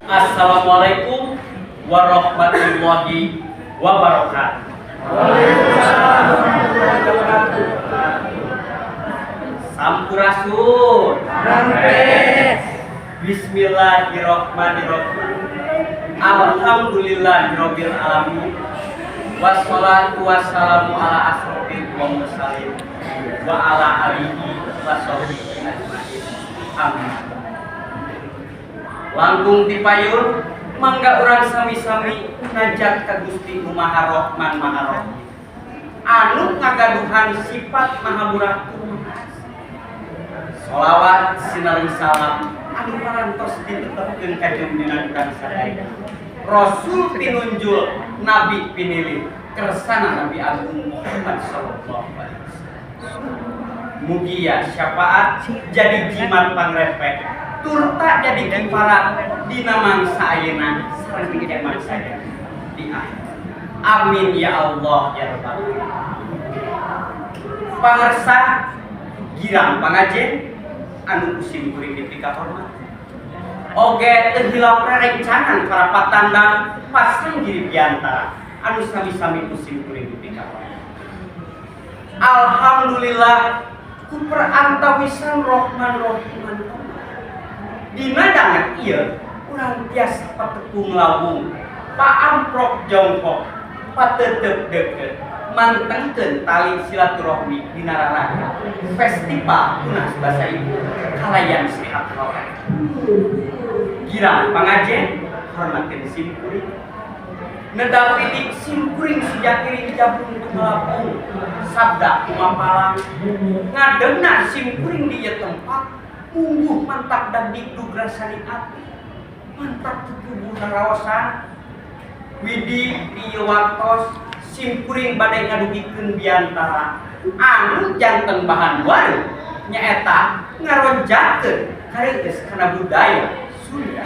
Assalamualaikum warahmatullahi wabarakatuh. Waalaikumsalam warahmatullahi wabarakatuh. Sampurasun. Rampes. Bismillahirrahmanirrahim. Alhamdulillahirabbil alamin. Wassalatu wassalamu ala asrofil mursalin wa ala alihi wasahbihi ajmain. Amin. Langkung dipayun mangga urang sami-sami ngajak ka Gusti Maha Rahman Maha Rahim anu ngagaduhan sifat maha murah sholawat sinareng salam anu parantos ditetepkeun ka junjungan kang sadaya Rasul pinunjul Nabi pinilih kersana Nabi Agung Muhammad sallallahu alaihi wasallam. Mugia syafaat jadi jimat pangrepek turta jadi kiparat dina mangsa ayeuna sareng di mangsa di akhir. Amin ya Allah ya rabbal alamin. Pangarsa girang pangajen anu kusim kuring dipika hormat. Oge teu hilap rerencangan para patandang pasang diri diantara anu sami-sami kusim kuring dipika hormat. Alhamdulillah ku perantawisan Rahman Rahim dina dangan ieu urang tiasa patekung lawung paamprok jongkok pateuteup deukeut mantengkeun tali silaturahmi dina raraga festival tunas basa ibu kalayan sehat rohani girang pangajen hormatkeun simkuring nedapi di simkuring sejatiring jabung tumalapung sabda kumapalang ngadengna simkuring di ieu tempat ungguh mantap dan dikdug rasani ati mantap tubuh naraosan widi ieu waktos simkuring bade ngadugikeun biantara anu janten bahan waru nyaeta ngaronjakeun kareges kana budaya Sunda.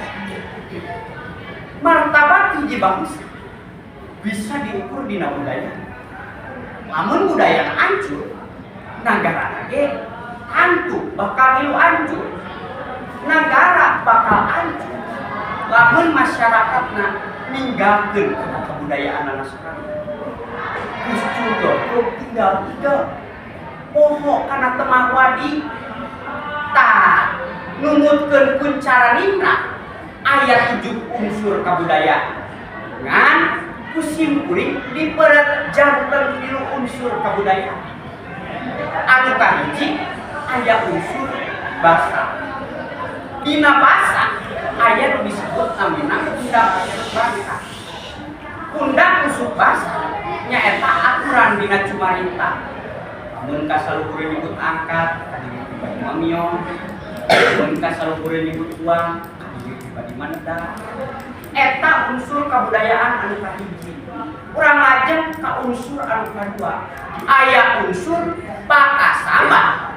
Martabat hiji bangsa bisa diukur dina budaya. Lamun budaya hancur, nagara ge hantu bakal milu hancur. Negara bakal hancur. Lamun masyarakatna ninggalkeun kana kebudayaan nasional. Gustu Joko tinggal poho kana temah wadi. Tah numutkeun kuncara nimna aya 7 unsur kabudayaan. Ngan kusim kuring diperet janten 3 unsur kabudayaan. Anu kahiji aya unsur basa. Dina basa aya nu disebut namina undang basa. Undang unsur basa nyaeta aturan dina cumarintah. Mun kasalukureun nyebut angkat, kadiri pribadi mamion. Mun kasalukureun nyebut uang, kadiri pribadi maneda. Eta unsur kabudayaan anu kahiji. Urang lajeng ka unsur anu kadua. Aya unsur pakasaba.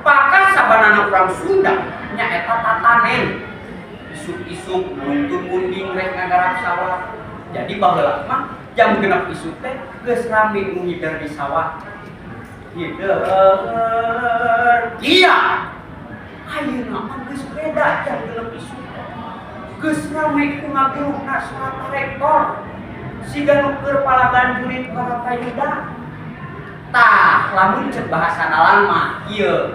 Pakasabanana urang Sunda nyaeta tatanen. Isuk-isuk nuntun munding rek ngagarap sawah. Jadi baheula mah jam 6 isuk teh geus rame nu ngider di sawah. Ngider. Iya. Ayeuna mah geus beda jam 6 isuk. Geus rame ku ngageruhna surat rektor. Siga nu keur palagan jurit Baratayuda. Tah, lamun ceuk bahasa dalang mah ieu.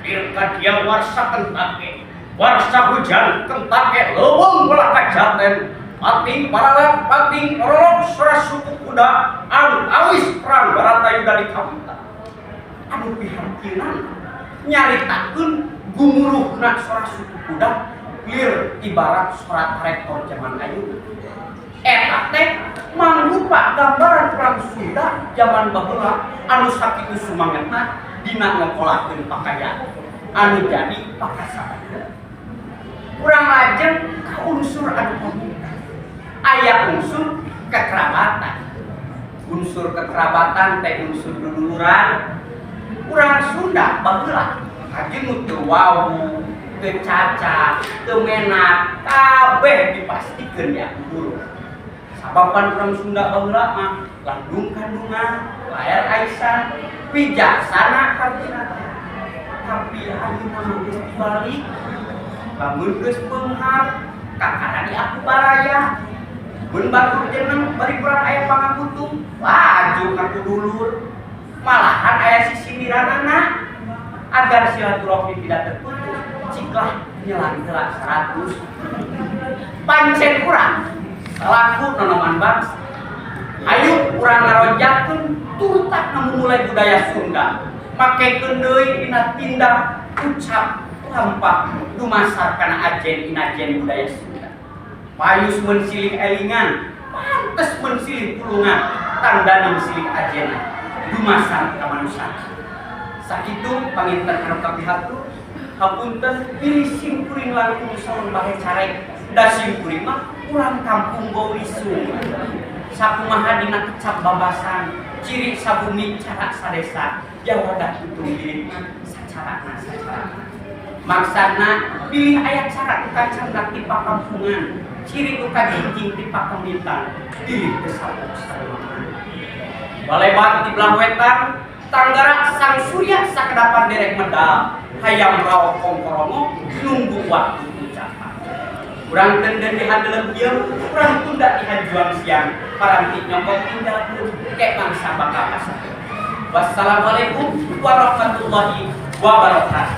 Irka dia warsa kentake. Warsa hujan kentake leuweung ulah kajaten. Pating paralat pating orolog sora suku kuda anu awis perang Baratayuda di Kawita. Anu pihartieuna nyaritakeun gumuruhna sora suku kuda lir ibarat surat rektor zaman ayeuna. Eta teh mangrupa gambaran perang Sunda zaman baheula anu sakitu sumangetna dina ngokolakeun pakaian anu jadi pakasaba. Urang lajeng ka unsur anu komunitas. Aya unsur kekerabatan. Unsur kekerabatan teh unsur dululuran. Urang Sunda baheula kajeng teu wau, teu caca, teu menak, kabeh dipastikeun ya guru. Sababan urang Sunda baheula mah landung kandungan, layar aisan, bijaksana kartina. Tapi ayeuna mah geus dibalik. Lamun geus beunghar kakana di aku baraya. Mun batur jeneng bari kurang aya pangaputung, laju ngaku dulur. Malahan aya sisindiranana agar silaturahmi tidak terputus. Ciklah nyelang telak 100. Pancen kurang laku nonoman bangsa. Ayo kurang ngaronjakeun turtak memulai budaya Sunda. Makekeun deui dina tindak ucap lampah dumasar kana ajen inajen budaya Sunda. Payus mun silih elingan, pantes mun silih pulungan, tandana silih ajenna dumasar ka manusia. Sakitu panginten anu kapihatur, hapunten pilih simkuring langkung saun bahe carek, da simkuring mah urang kampung bau isung. Sakumaha dina kecap babasan, ciri sabumi cara sadesa, jawadah tutung diri sacarana. Maksudna pilih ayat cara tukang di pakampungan, ciri tukang jinjing di pakamitan, pilih kesabuk salumangan. Balebat di belah wetan, tanggara sang surya sakedapan derek medal, hayam rao kongkorongo nunggu waktu ucapan. Kurang tenden di handelem dieu, kurang tunda di hanjuang siang, paranti nyokok tinggal pun kek bangsa bakal kasih. Wassalamualaikum warahmatullahi wabarakatuh.